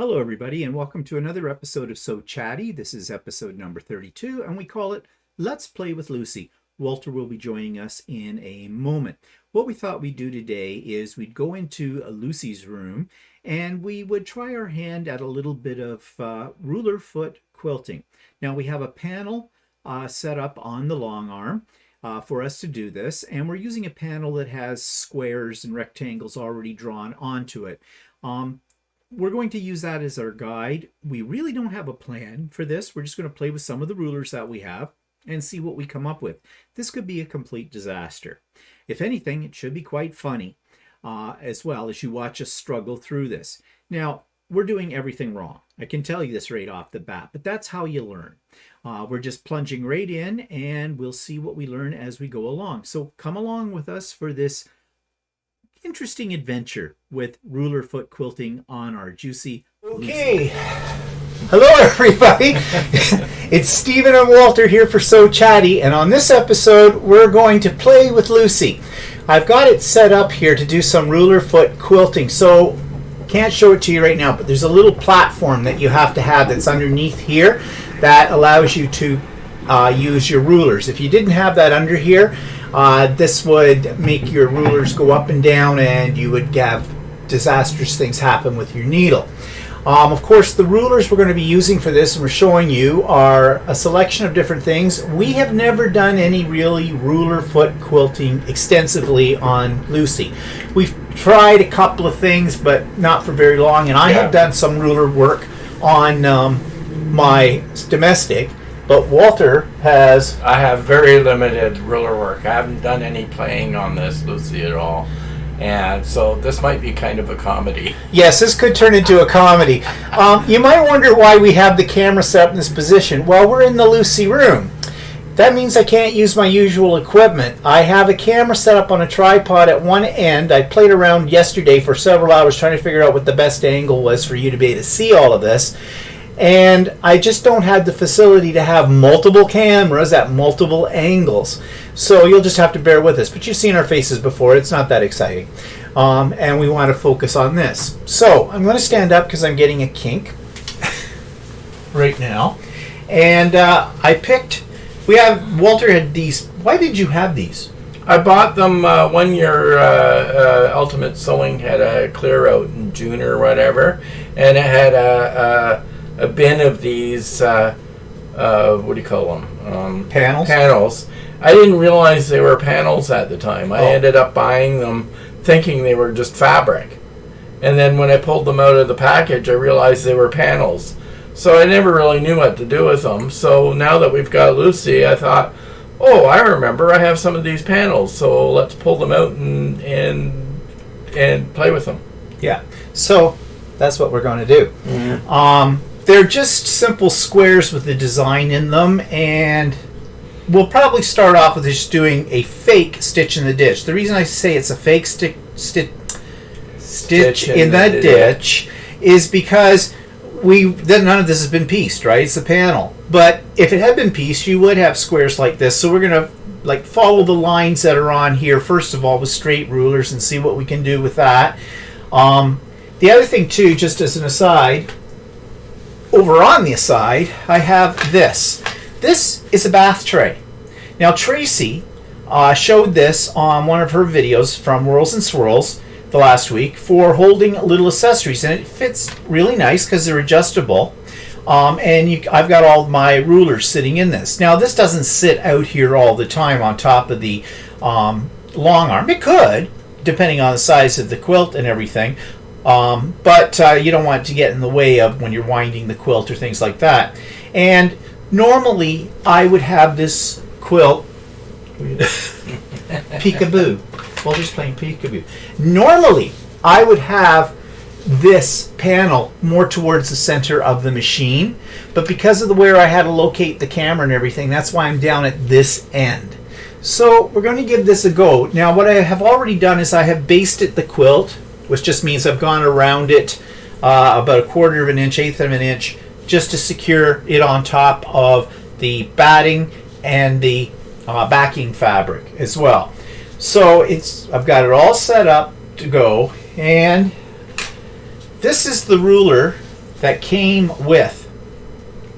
Hello, everybody, and welcome to another episode of So Chatty. This is episode number 32, and we call it Let's Play with Lucy. Walter will be joining us in a moment. What we thought we'd do today is we'd go into Lucy's room and we would try our hand at a little bit of ruler foot quilting. Now, we have a panel set up on the long arm for us to do this, and we're using a panel that has squares and rectangles already drawn onto it. We're going to use that as our guide. We really don't have a plan for this. We're just going to play with some of the rulers that we have and see what we come up with. This could be a complete disaster. If anything, it should be quite funny as well as you watch us struggle through this. Now, we're doing everything wrong. I can tell you this right off the bat, but that's how you learn. We're just plunging right in, and we'll see what we learn as we go along. So come along with us for this interesting adventure with ruler foot quilting on our juicy Okay. Hello, everybody. It's Stephen and Walter here for So Chatty, and on this episode we're going to play with Lucy. I've got it set up here to do some ruler foot quilting, so can't show it to you right now, but there's a little platform that you have to have that's underneath here that allows you to use your rulers. If you didn't have that under here, this would make your rulers go up and down, and you would have disastrous things happen with your needle. Of course, the rulers we're going to be using for this and we're showing you are a selection of different things. We have never done any really ruler foot quilting extensively on Lucy. We've tried a couple of things, but not for very long, and I have done some ruler work on my domestic. But Walter has... I have very limited ruler work. I haven't done any playing on this, Lucy, at all. And so this might be kind of a comedy. Yes, this could turn into a comedy. You might wonder why we have the camera set up in this position. Well, we're in the Lucy room. That means I can't use my usual equipment. I have a camera set up on a tripod at one end. I played around yesterday for several hours trying to figure out what the best angle was for you to be able to see all of this. And I just don't have the facility to have multiple cameras at multiple angles. So you'll just have to bear with us. But you've seen our faces before. It's not that exciting. And we want to focus on this. So I'm going to stand up because I'm getting a kink right now. And I picked... Walter had these. Why did you have these? I bought them one year. Ultimate Sewing had a clear out in June or whatever. And it had a bin of these, what do you call them? Panels. I didn't realize they were panels at the time. I ended up buying them thinking they were just fabric. And then when I pulled them out of the package, I realized they were panels. So I never really knew what to do with them. So now that we've got Lucy, I thought, oh, I remember I have some of these panels. So let's pull them out and play with them. Yeah. So that's what we're going to do. Mm-hmm. They're just simple squares with the design in them, and we'll probably start off with just doing a fake stitch in the ditch. The reason I say it's a fake stitch in the ditch is because none of this has been pieced, right? It's the panel. But if it had been pieced, you would have squares like this. So we're going to follow the lines that are on here, first of all, with straight rulers and see what we can do with that. The other thing, too, just as an aside... Over on the side, I have this. This is a bath tray. Now, Tracy showed this on one of her videos from Whirls and Swirls the last week for holding little accessories, and it fits really nice because they're adjustable. I've got all my rulers sitting in this. Now, this doesn't sit out here all the time on top of the long arm. It could, depending on the size of the quilt and everything. But you don't want it to get in the way of when you're winding the quilt or things like that. And normally I would have this quilt peekaboo. Walter's playing peekaboo. Normally I would have this panel more towards the center of the machine, but because of the way I had to locate the camera and everything, that's why I'm down at this end. So we're going to give this a go. Now, what I have already done is I have basted the quilt, which just means I've gone around it about 1/4 of an inch, 1/8 of an inch, just to secure it on top of the batting and the backing fabric as well. So I've got it all set up to go, and this is the ruler that came with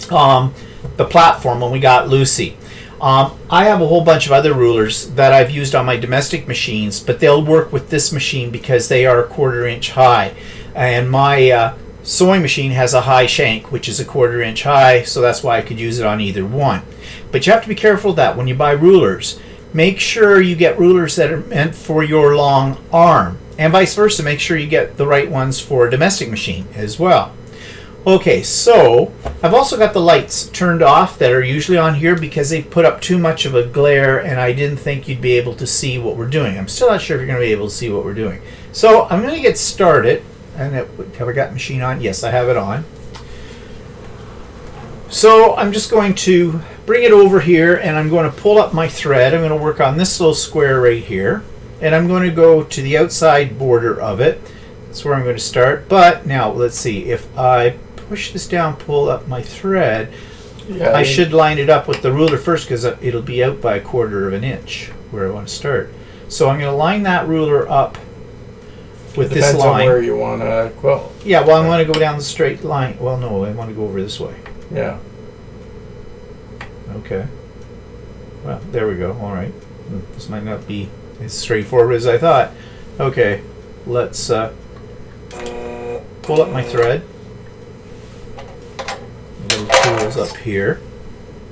the platform when we got Lucey. I have a whole bunch of other rulers that I've used on my domestic machines, but they'll work with this machine because they are 1/4 inch high. And my sewing machine has a high shank, which is 1/4 inch high, so that's why I could use it on either one. But you have to be careful that when you buy rulers, make sure you get rulers that are meant for your long arm. And vice versa, make sure you get the right ones for a domestic machine as well. Okay, so I've also got the lights turned off that are usually on here because they put up too much of a glare and I didn't think you'd be able to see what we're doing. I'm still not sure if you're going to be able to see what we're doing. So I'm going to get started. And have I got the machine on? Yes, I have it on. So I'm just going to bring it over here and I'm going to pull up my thread. I'm going to work on this little square right here. And I'm going to go to the outside border of it. That's where I'm going to start. But now let's see, if I push this down, pull up my thread, I should line it up with the ruler first because it'll be out by 1/4 inch where I want to start. So I'm going to line that ruler up with this line. Depends on where you want to quilt. Yeah, well, I want to go down the straight line. Well, no, I want to go over this way. Yeah. Okay. Well, there we go. All right. This might not be as straightforward as I thought. Okay, let's pull up my thread. Little tools up here.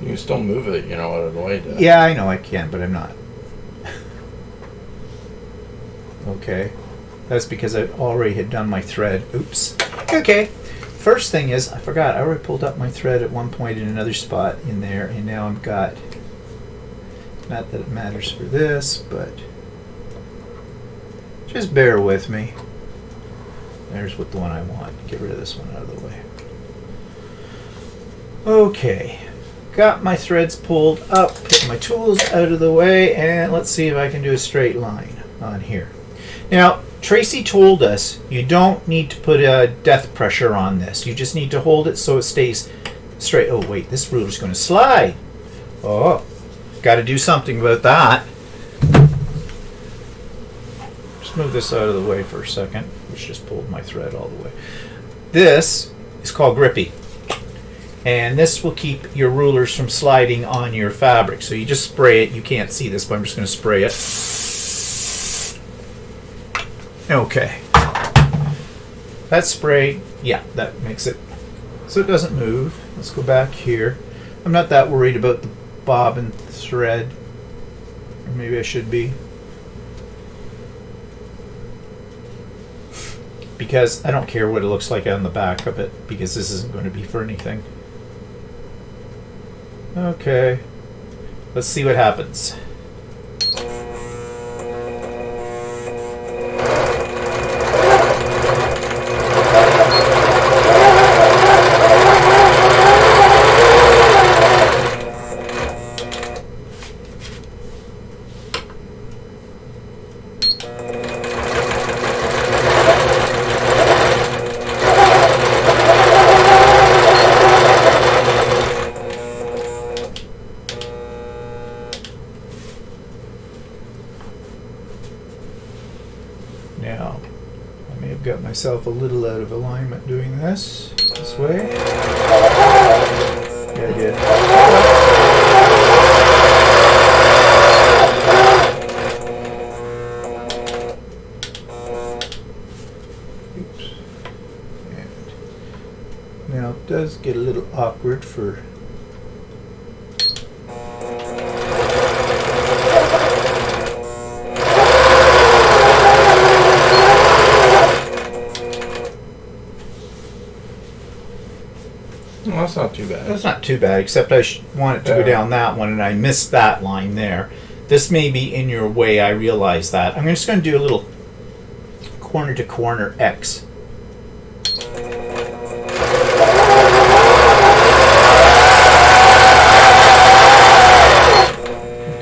You can still move it, you know, out of the way. Yeah, I know I can, but I'm not. Okay. That's because I already had done my thread. Oops. Okay. First thing is, I forgot, I already pulled up my thread at one point in another spot in there, and now I've got, not that it matters for this, but just bear with me. There's what the one I want. Get rid of this one out of the way. Okay. Got my threads pulled up, put my tools out of the way, and let's see if I can do a straight line on here. Now, Tracy told us you don't need to put a depth pressure on this. You just need to hold it so it stays straight. Oh, wait, this ruler's going to slide. Oh, got to do something about that. Just move this out of the way for a second, which just pulled my thread all the way. This is called grippy. And this will keep your rulers from sliding on your fabric. So you just spray it. You can't see this, but I'm just going to spray it. Okay. That spray, yeah, that makes it so it doesn't move. Let's go back here. I'm not that worried about the bobbin thread. Or maybe I should be. Because I don't care what it looks like on the back of it, because this isn't going to be for anything. Okay. Let's see what happens. Now, I may have got myself a little out of alignment doing this way. Yeah, I did. Oops. And now it does get a little awkward for Well, that's not too bad. That's not too bad, except I want it to go down that one, and I missed that line there. This may be in your way, I realize that. I'm just going to do a little corner to corner X.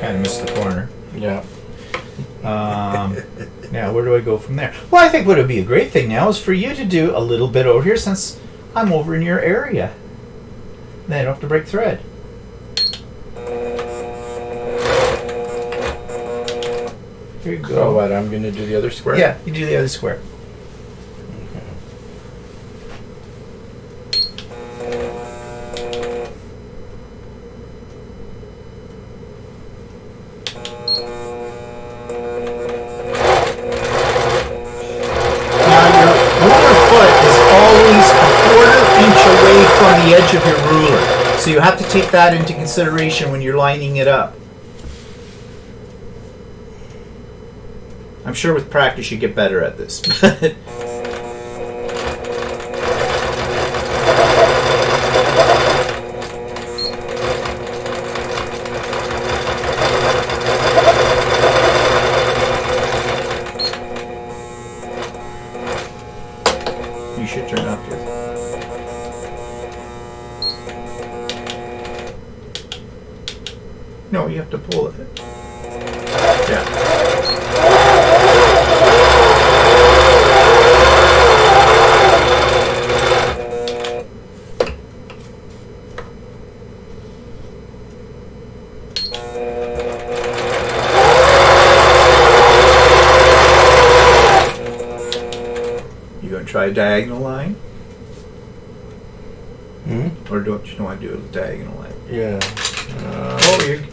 Kind of missed the corner. Yeah. Now, where do I go from there? Well, I think what would be a great thing now is for you to do a little bit over here, since I'm over in your area. Then I don't have to break thread. Here you go. So what, I'm going to do the other square? Yeah, you do the other square. Now your ruler foot is always a quarter-inch away from the edge of your ruler. So you have to take that into consideration when you're lining it up. I'm sure with practice you get better at this. You should turn off your... No, you have to pull it. Yeah. Try a diagonal line? Or don't you want to do a diagonal line? Yeah. Oh, you're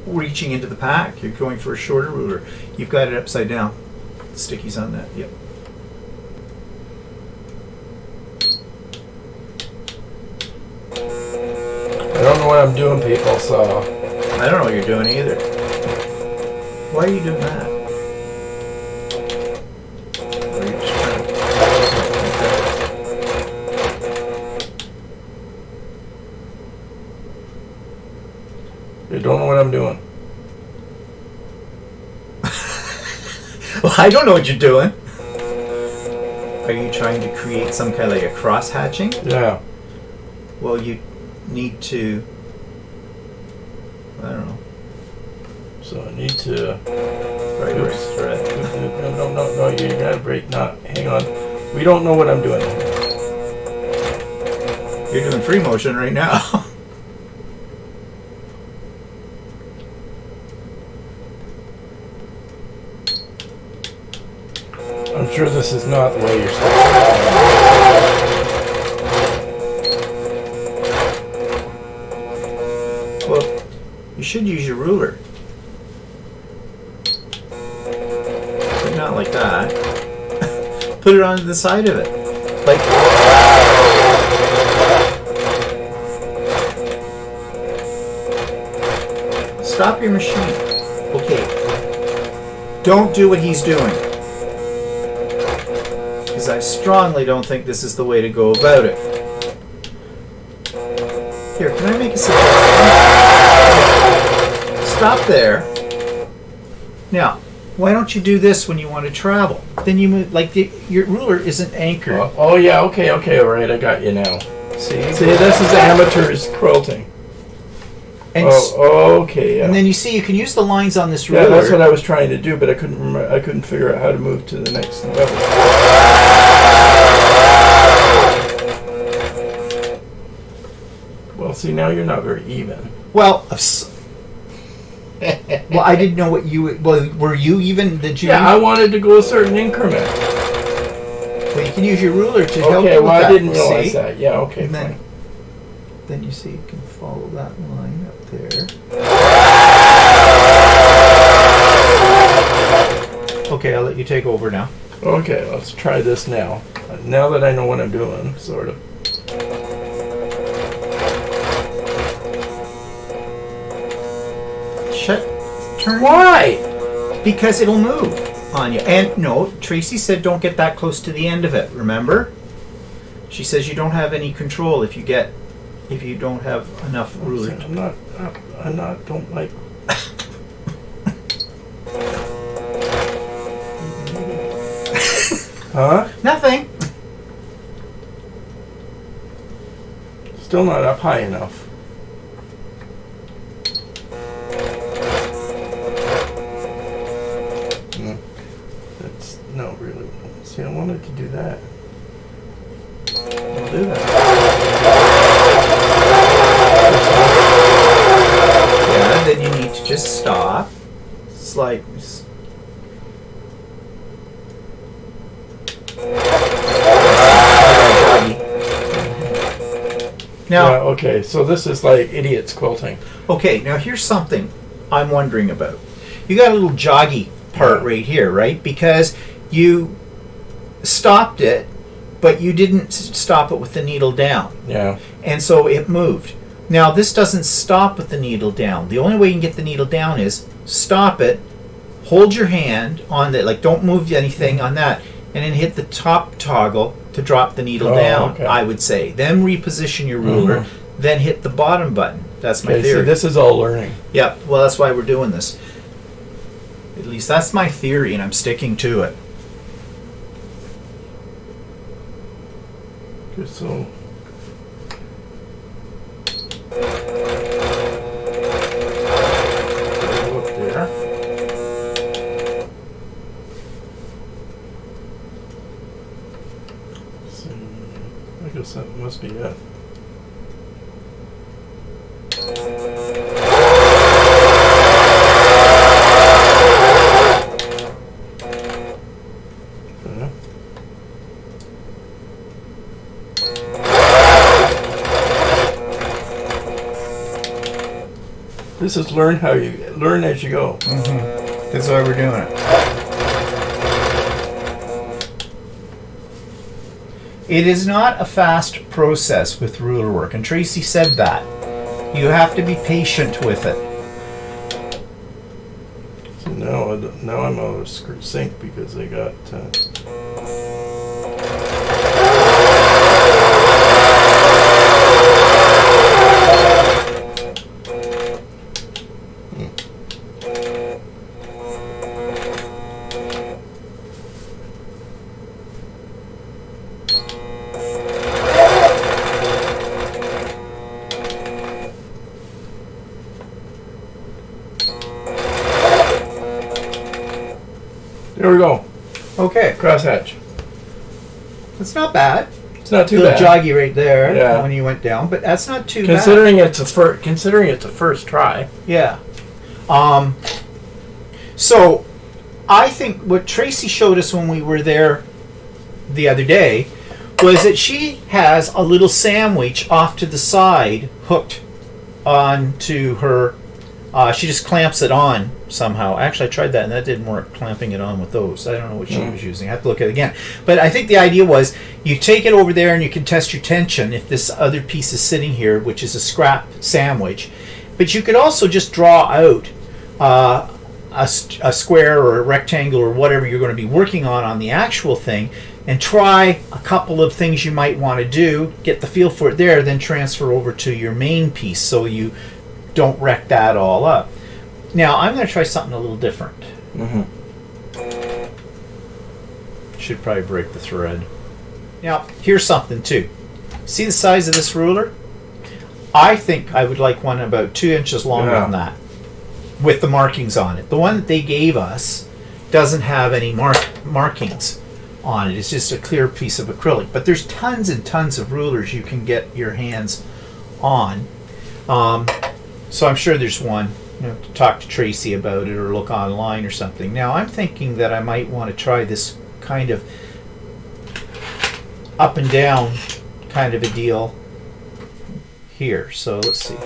reaching into the pack. You're going for a shorter ruler. You've got it upside down. The stickies on that. Yep. I don't know what I'm doing, people, so... I don't know what you're doing either. Why are you doing that? I don't know what I'm doing. Well, I don't know what you're doing. Are you trying to create some kind of like a cross hatching? Yeah. Well, you need to... I don't know. So I need to... Reverse thread. No, you gotta break. No, hang on. We don't know what I'm doing. You're doing free motion right now. I'm sure this is not the way you're supposed to. Well, you should use your ruler. But not like that. Put it on the side of it. Like... Stop your machine. Okay. Don't do what he's doing. Because I strongly don't think this is the way to go about it. Here, can I make a suggestion? Stop there. Now, why don't you do this when you want to travel? Then you move, like your ruler isn't anchored. Oh yeah, okay, all right, I got you now. See, this is amateur's quilting. And okay, yeah. And then you see you can use the lines on this ruler. Yeah, that's what I was trying to do, but I couldn't remember, I couldn't figure out how to move to the next level. Well, see, now you're not very even. Well, well, I didn't know what you. Well, were you even? Did you? Yeah, I wanted to go a certain increment. Well, you can use your ruler to help you with Okay, well, I that, didn't realize see? that. Yeah, okay, And fine. then you see you can follow that line up there. Okay, I'll let you take over now. Okay, let's try this now. Now that I know what I'm doing, sort of. Turn. Why? Because it'll move on you. And no, Tracy said don't get that close to the end of it. Remember? She says you don't have any control if you don't have enough ruler. Don't like. Huh? Nothing. Still not up high enough. No, really. See, I wanted to do that. I'll do that. Yeah, then you need to just stop. Slide. Now, Yeah, okay, so this is like idiots quilting. okay, now here's something I'm wondering about. you got a little joggy part right here, right? Because you stopped it, but you didn't stop it with the needle down. Yeah. And so it moved. Now this doesn't stop with the needle down. The only way you can get the needle down is stop it, hold your hand on the, like don't move anything on that, and then hit the top toggle to drop the needle down, okay. I would say. Then reposition your ruler, then hit the bottom button. That's my theory. See, this is all learning. Yeah, well that's why we're doing this. At least that's my theory and I'm sticking to it. Okay, so look there. So, I guess that must be it. This is learn as you go. That's why we're doing it. It is not a fast process with ruler work, and Tracy said that. You have to be patient with it. So now I'm out of sync because I got. There we go. Okay, Crosshatch. that's not bad. It's not too Little bad. joggy right there Yeah. when you went down, but that's not too Considering it's a first try. bad. Yeah. So I think what Tracy showed us when we were there the other day was that she has a little sandwich off to the side hooked onto her. She just clamps it on somehow. Actually, I tried that and that didn't work, clamping it on with those. I don't know what she was using. I have to look at it again. But I think the idea was you take it over there and you can test your tension if this other piece is sitting here, which is a scrap sandwich. But you could also just draw out a square or a rectangle or whatever you're going to be working on the actual thing and try a couple of things you might want to do, get the feel for it there, then transfer over to your main piece so you don't wreck that all up. Now I'm going to try something a little different. Should probably break the thread. Now here's something too. See the size of this ruler? I think I would like one about 2 inches longer than that, with the markings on it. The one that they gave us doesn't have any markings on it. It's just a clear piece of acrylic. But there's tons and tons of rulers you can get your hands on. So I'm sure there's one. You know, to talk to Tracy about it or look online or something. Now I'm thinking that I might want to try this kind of up and down kind of a deal here. So let's see.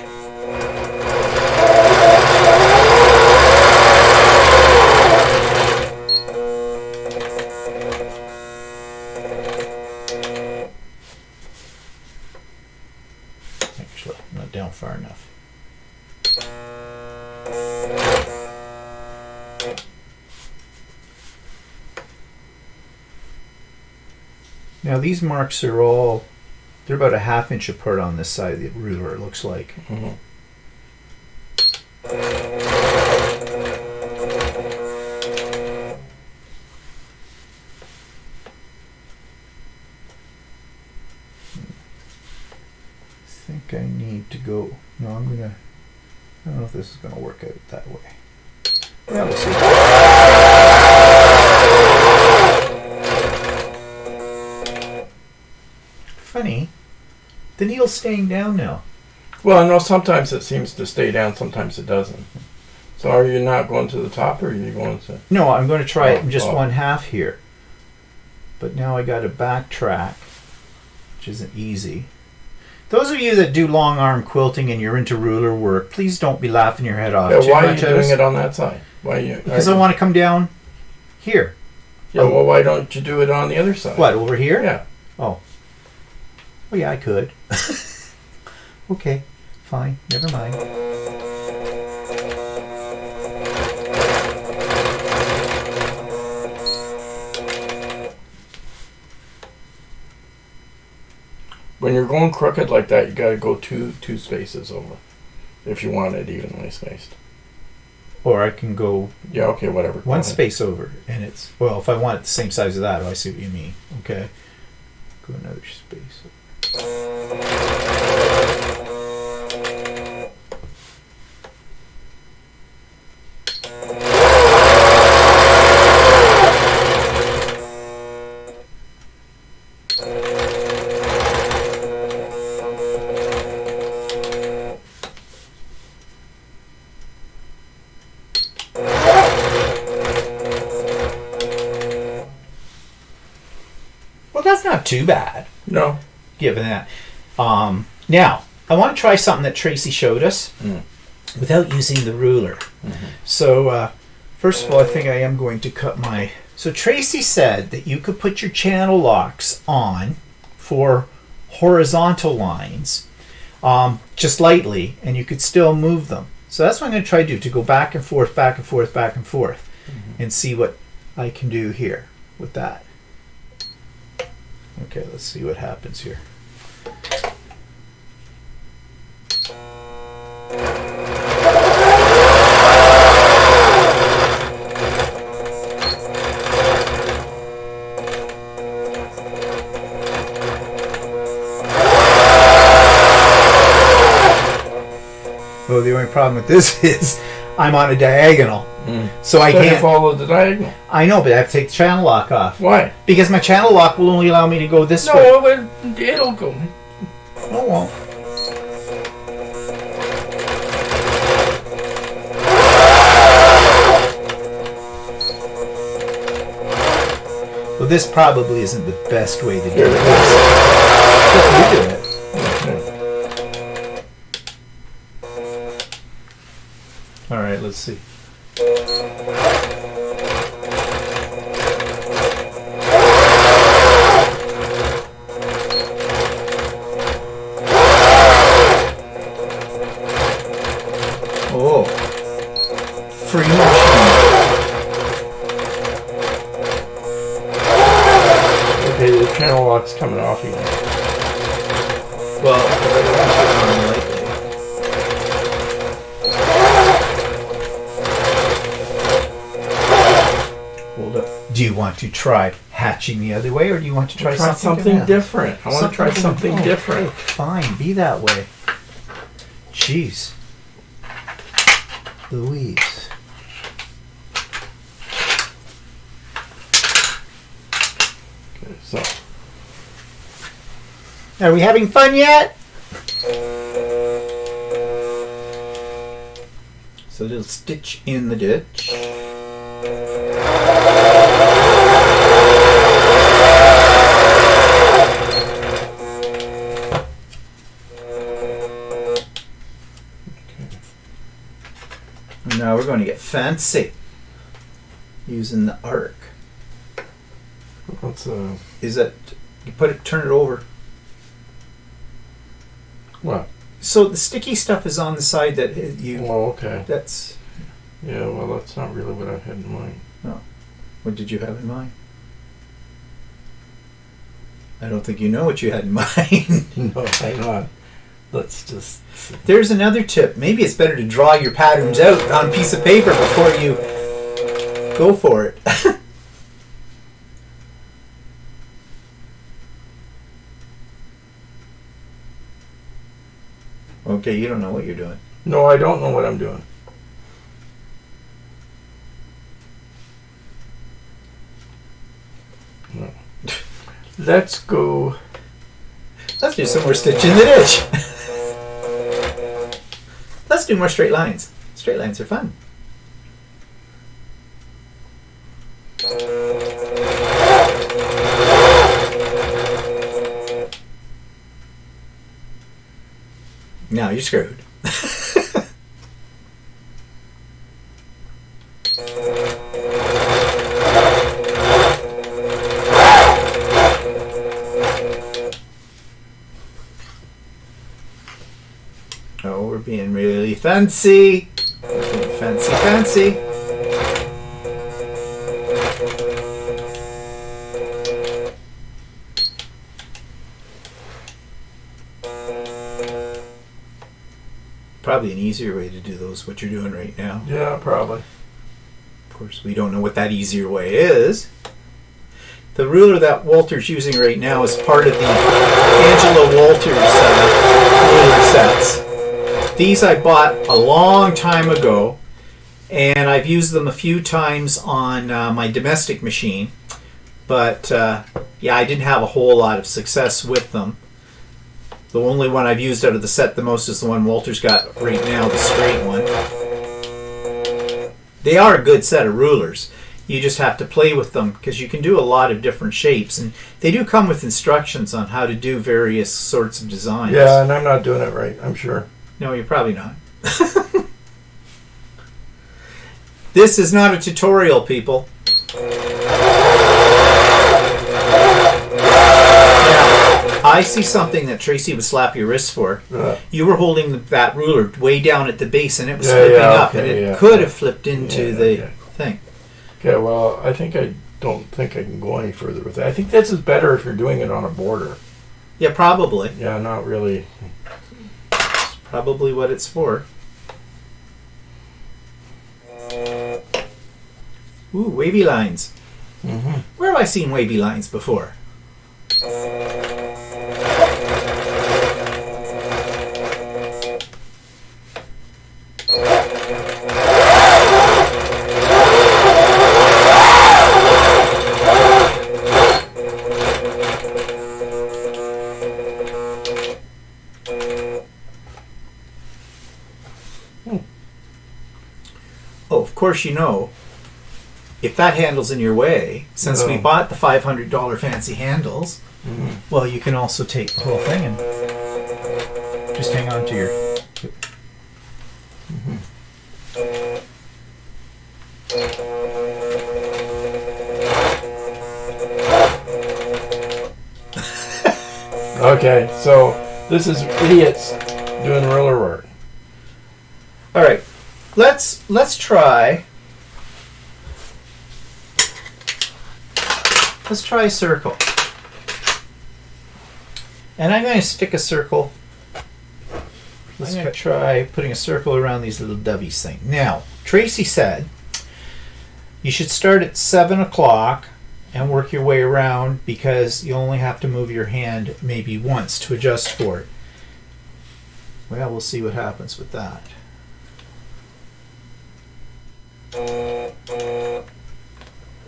Actually, not down far enough. Now these marks are all, they're about a 1/2 inch apart on this side of the ruler, it looks like. I think I need to go, no, I don't know if this is going to work out that way. Yeah, we'll see. Funny, the needle's staying down now. Well, no, sometimes it seems to stay down, sometimes it doesn't. So are you not going to the top or are you going to... No, I'm going to try it in just 1/2 here. But now I got to backtrack, which isn't easy. Those of you that do long arm quilting and you're into ruler work, please don't be laughing your head off. Yeah, why are you doing it on that side? Why you? Because I want to come down here. Yeah. Well, why don't you do it on the other side? What, over here? Yeah. Oh. Well, yeah, I could. Okay, fine. Never mind. When you're going crooked like that, you got to go two spaces over, if you want it evenly spaced. Or I can go Yeah. Okay. Whatever. one space over, and it's, well, if I want it the same size as that, I see what you mean. Okay. Go another space. Well, that's not too bad. No. Given that. Now, I want to try something that Tracy showed us without using the ruler. So, first of all, I think I am going to cut my... So Tracy said that you could put your channel locks on for horizontal lines just lightly, and you could still move them. So that's what I'm going to try to do, to go back and forth, back and forth, back and forth, and see what I can do here with that. Okay, let's see what happens here. Well, the only problem with this is I'm on a diagonal. So I can't follow the diagonal. I know, but I have to take the channel lock off. Why? Because my channel lock will only allow me to go this way. No, it'll go. No, it won't. Well, this probably isn't the best way to do it. You do it. All right, let's see. Oh, free motion. Okay, the channel lock's coming off again. Well, hold up. Do you want to try hatching the other way, or do you want to try something different? I want to try something different. Fine, be that way. Jeez. Louise. Okay, so. Are we having fun yet? So little stitch in the ditch. Now we're going to get fancy using the arc. What's Is that you put it, turn it over? what? So the sticky stuff is on the side that you. Oh, okay. That's. Yeah, well, that's not really what I had in mind. No. What did you have in mind? I don't think you know what you had in mind. No, hang on. Let's just see. There's another tip. Maybe it's better to draw your patterns out on a piece of paper before you go for it. Okay, you don't know what you're doing. No, I don't know what I'm doing. No. Let's go. Let's do some more stitch in the ditch. Let's do more straight lines. Straight lines are fun. Now you're screwed. fancy. Fancy, fancy. Probably an easier way to do those, what you're doing right now. Yeah, probably. Of course, we don't know what that easier way is. The ruler that Walter's using right now is part of the Angela Walters ruler sets. These I bought a long time ago, and I've used them a few times on my domestic machine. But yeah, I didn't have a whole lot of success with them. The only one I've used out of the set the most is the one Walter's got right now, the straight one. They are a good set of rulers. You just have to play with them because you can do a lot of different shapes. And they do come with instructions on how to do various sorts of designs. Yeah, and I'm not doing it right, I'm sure. No, you're probably not. This is not a tutorial, people. I see something that Tracy would slap your wrist for. You were holding that ruler way down at the base, and it was flipping up, and it could have flipped into the thing. Okay, well, I don't think I can go any further with that. I think this is better if you're doing it on a border. Yeah, probably. Yeah, not really. It's probably what it's for. Ooh, wavy lines. Mm-hmm. Where have I seen wavy lines before? Oh, of course, you know, if that handle's in your way, since we bought the $500 fancy handles, well, you can also take the whole thing and just hang on to your... Okay, so this is idiots doing ruler work. All right, let's try. Let's try a circle. And I'm going to stick a circle. I'm going to try putting a circle around these little dovies thing. Now, Tracy said you should start at 7 o'clock and work your way around because you only have to move your hand maybe once to adjust for it. Well, we'll see what happens with that.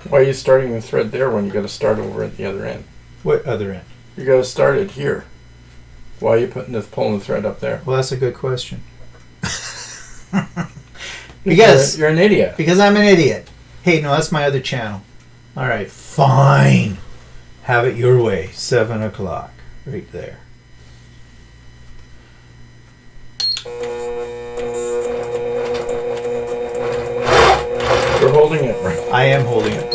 Why are you starting the thread there when you got to start over at the other end? What other end? You got to start it here. Why are you pulling the thread up there? Well, that's a good question. Because you're an idiot. Because I'm an idiot. Hey, no, that's my other channel. All right, fine. Have it your way. 7 o'clock, right there. You're holding it right. I am holding it.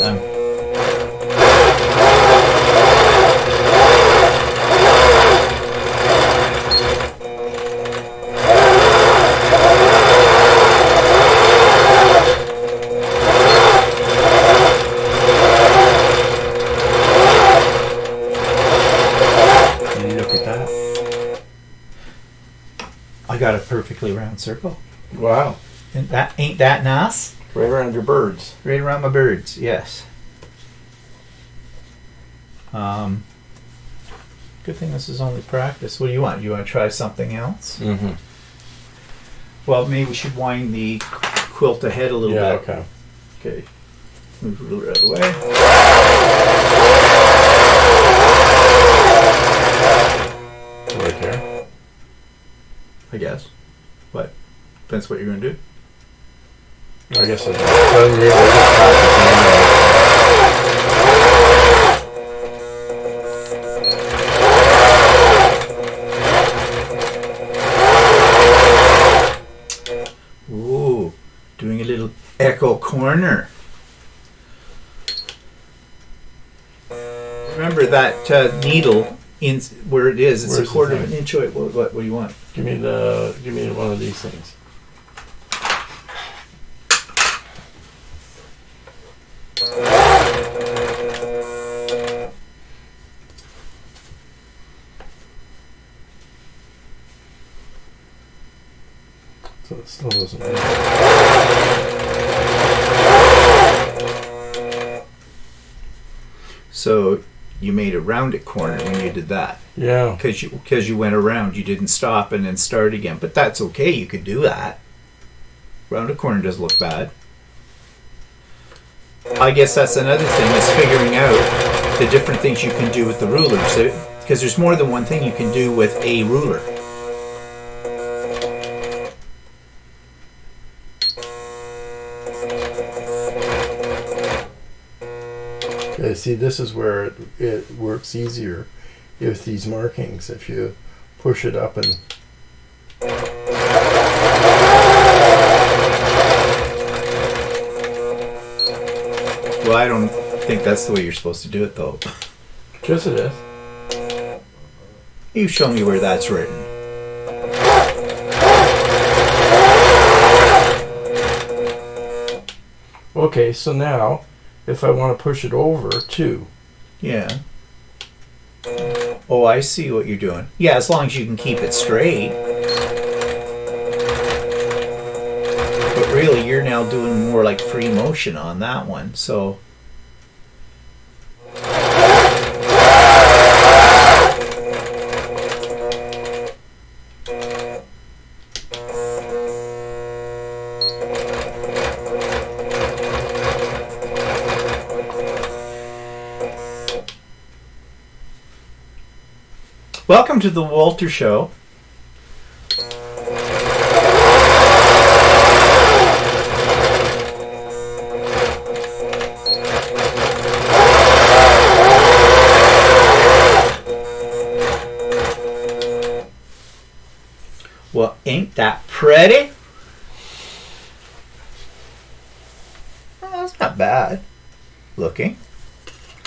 I got a perfectly round circle. Wow. And that ain't that nice? Right around your birds. Right around my birds, yes. Good thing this is only practice. What do you want? You want to try something else? Mm-hmm. Well, maybe we should wind the quilt ahead a little bit. Okay. Okay. Move the ruler out of the way. Right there. I guess. What? Depends what you're going to do. I guess it's doesn't really just practice. Ooh, doing a little echo corner. Remember that needle in where it is. It's a quarter of an inch away. What do you want? Give me one of these things. Still doesn't. So you made a rounded corner when you did that. Yeah. Because you went around, you didn't stop and then start again. But that's okay. You could do that. Rounded corner doesn't look bad. I guess that's another thing, is figuring out the different things you can do with the ruler. So, because there's more than one thing you can do with a ruler. Okay, see, this is where it works easier with these markings. If you push it up and... Well, I don't think that's the way you're supposed to do it, though. Yes, it is. You show me where that's written. Okay, so now, if I want to push it over, too. Yeah. Oh, I see what you're doing. Yeah, as long as you can keep it straight. But really, you're now doing more like free motion on that one, so... Welcome to the Walter Show. Well, ain't that pretty? Well, that's not bad looking.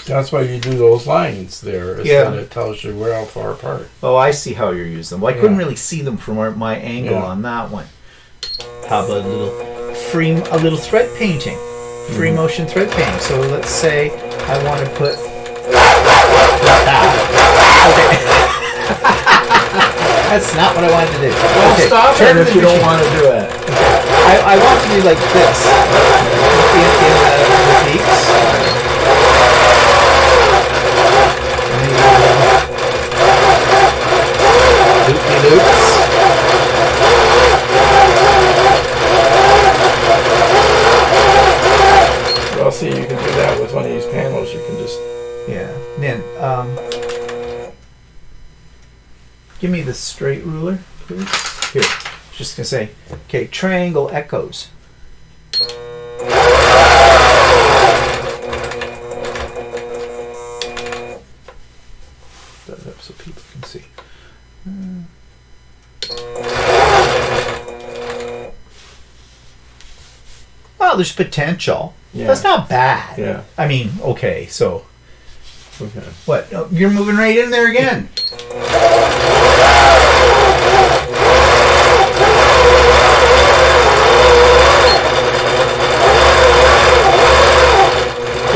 That's why you do those lines there. Yeah. It tells you where how far apart. Oh, I see how you're using them. Well, I couldn't really see them from my angle on that one. How about a little thread painting, free motion thread painting. So let's say I want to put that. Okay. That's not what I wanted to do. Well, okay. stop it if you don't want to do it. I want to do like this in the peaks. Loopy-loops. Well, see, you can do that with one of these panels. You can just... Yeah. And then, give me the straight ruler, please. Here. Just going to say, okay, triangle echoes. That up so people can see. Well, there's potential. Yeah. That's not bad. Yeah. I mean, okay, so Okay. what? Oh, you're moving right in there again. So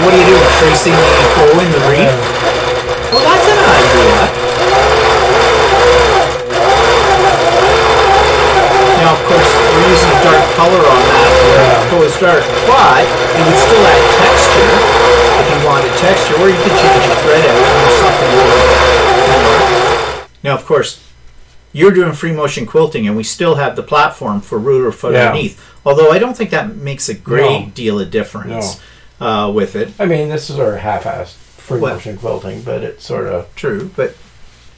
what are you doing? Tracing the hole in the reef? Well, that's an idea. Now, of course, we're using a dark color on that. It's dark, but it would still add texture if you wanted texture, or you could change the thread out or something a little bit more. Now, of course, you're doing free motion quilting, and we still have the platform for ruler foot underneath. Although I don't think that makes a great deal of difference with it. I mean, this is our half-assed free motion quilting, but it's sort of... True, but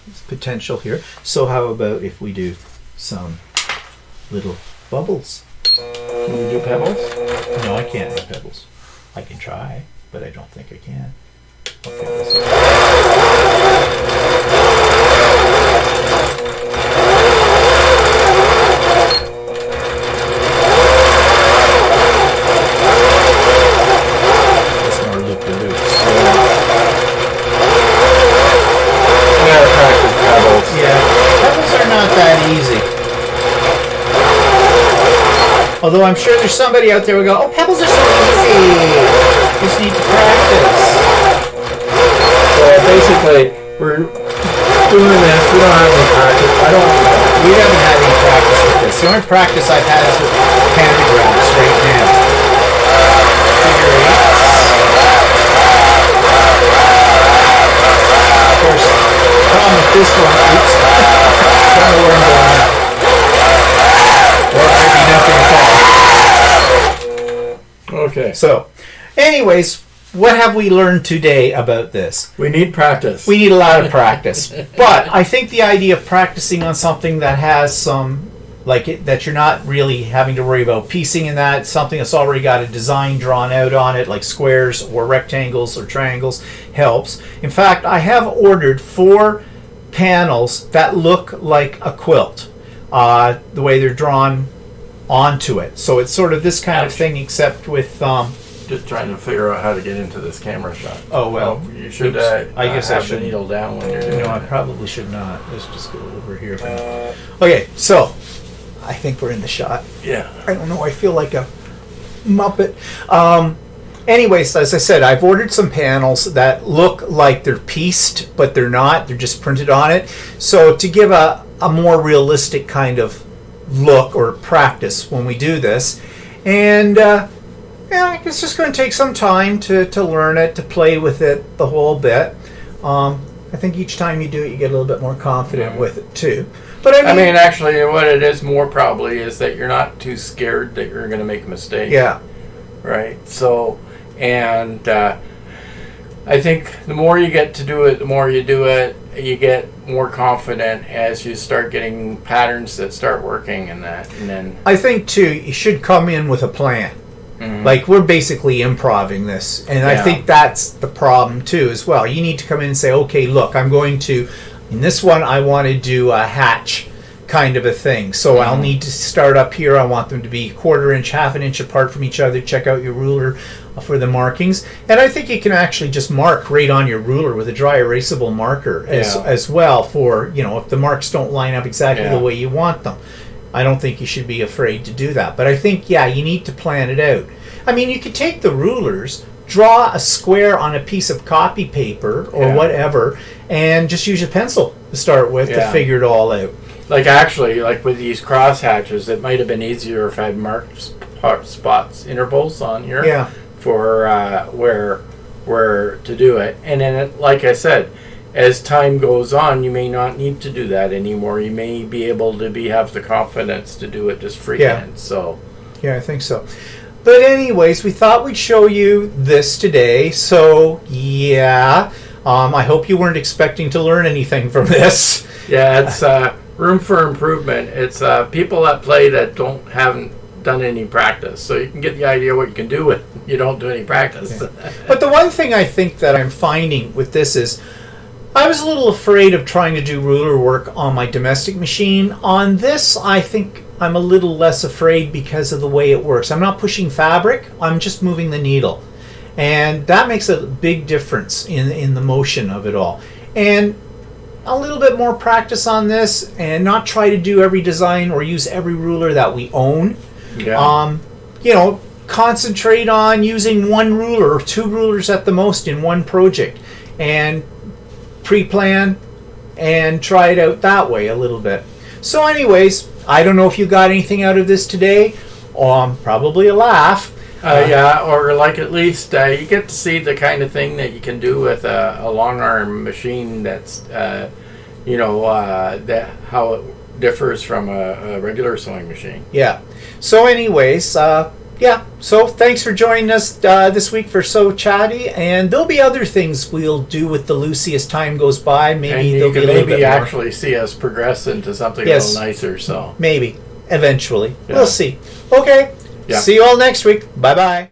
there's potential here. So how about if we do some little bubbles? Can you do pebbles? No, I can't do pebbles. I can try, but I don't think I can. Okay, that's more loop-de-loops. I gotta practice pebbles. Yeah, pebbles are not that easy. Although I'm sure there's somebody out there who go, oh, pebbles are so easy. Just need to practice. Well, basically, we're doing this. We don't have any practice. We haven't had any practice with this. The only practice I've had is with pantographs right now. Figure eights. Of course, the problem with this one, oops, don't know where I'm going. Or maybe nothing at all. Okay. So, anyways, what have we learned today about this? We need practice. We need a lot of practice. But I think the idea of practicing on something that has some, like it, that you're not really having to worry about piecing in that, something that's already got a design drawn out on it, like squares or rectangles or triangles, helps. In fact, I have ordered 4 panels that look like a quilt, the way they're drawn onto it. So it's sort of this kind of thing, except with... Just trying to figure out how to get into this camera shot. Oh, well. You should I guess I have should the needle down when you're doing No, I it. probably should not. Let's just go over here. Okay, so I think we're in the shot. Yeah. I don't know. I feel like a Muppet. Anyways, as I said, I've ordered some panels that look like they're pieced, but they're not. They're just printed on it. So to give a more realistic kind of look or practice when we do this. And yeah, it's just going to take some time to learn it, to play with it the whole bit. I think each time you do it, you get a little bit more confident with it too. But I mean, actually, what it is more probably is that you're not too scared that you're going to make a mistake. Yeah. Right. So, and I think the more you get to do it, the more you do it, you get more confident as you start getting patterns that start working and that. And then I think too, you should come in with a plan. Mm-hmm. Like, we're basically improving this, and I think that's the problem too as well. You need to come in and say, okay, look, I'm going to, in this one I want to do a hatch kind of a thing, so I'll need to start up here. I want them to be 1/4 inch, 1/2 inch apart from each other. Check out your ruler for the markings, and I think you can actually just mark right on your ruler with a dry erasable marker as well, for, you know, if the marks don't line up exactly the way you want them. I don't think you should be afraid to do that. But I think, yeah, you need to plan it out. I mean, you could take the rulers, draw a square on a piece of copy paper or whatever, and just use your pencil to start with to figure it all out. like actually, like with these cross hatches, it might have been easier if I had marked spots, intervals on here for where to do it. And then, like I said, as time goes on, you may not need to do that anymore. You may be able to have the confidence to do it just freehand. So, yeah, I think so. But anyways, we thought we'd show you this today. So yeah, I hope you weren't expecting to learn anything from this. Yeah, it's room for improvement. It's people that play that haven't done any practice, so you can get the idea what you can do with you don't do any practice. But the one thing I think that I'm finding with this is, I was a little afraid of trying to do ruler work on my domestic machine. On this, I think I'm a little less afraid because of the way it works. I'm not pushing fabric, I'm just moving the needle. And that makes a big difference in the motion of it all. And a little bit more practice on this, and not try to do every design or use every ruler that we own. Yeah. You know, concentrate on using 1 ruler or 2 rulers at the most in one project. And pre-plan and try it out that way a little bit. So anyways, I don't know if you got anything out of this today. Probably a laugh. Yeah, or like at least you get to see the kind of thing that you can do with a long arm machine. That's you know, that how it differs from a regular sewing machine. Yeah. So anyways, yeah, so thanks for joining us this week for So Chatty, and there'll be other things we'll do with the Lucey as time goes by. Maybe and you there'll be can a little bit more. actually see us progress into something a little nicer. So maybe eventually we'll see. Okay, see you all next week. Bye bye.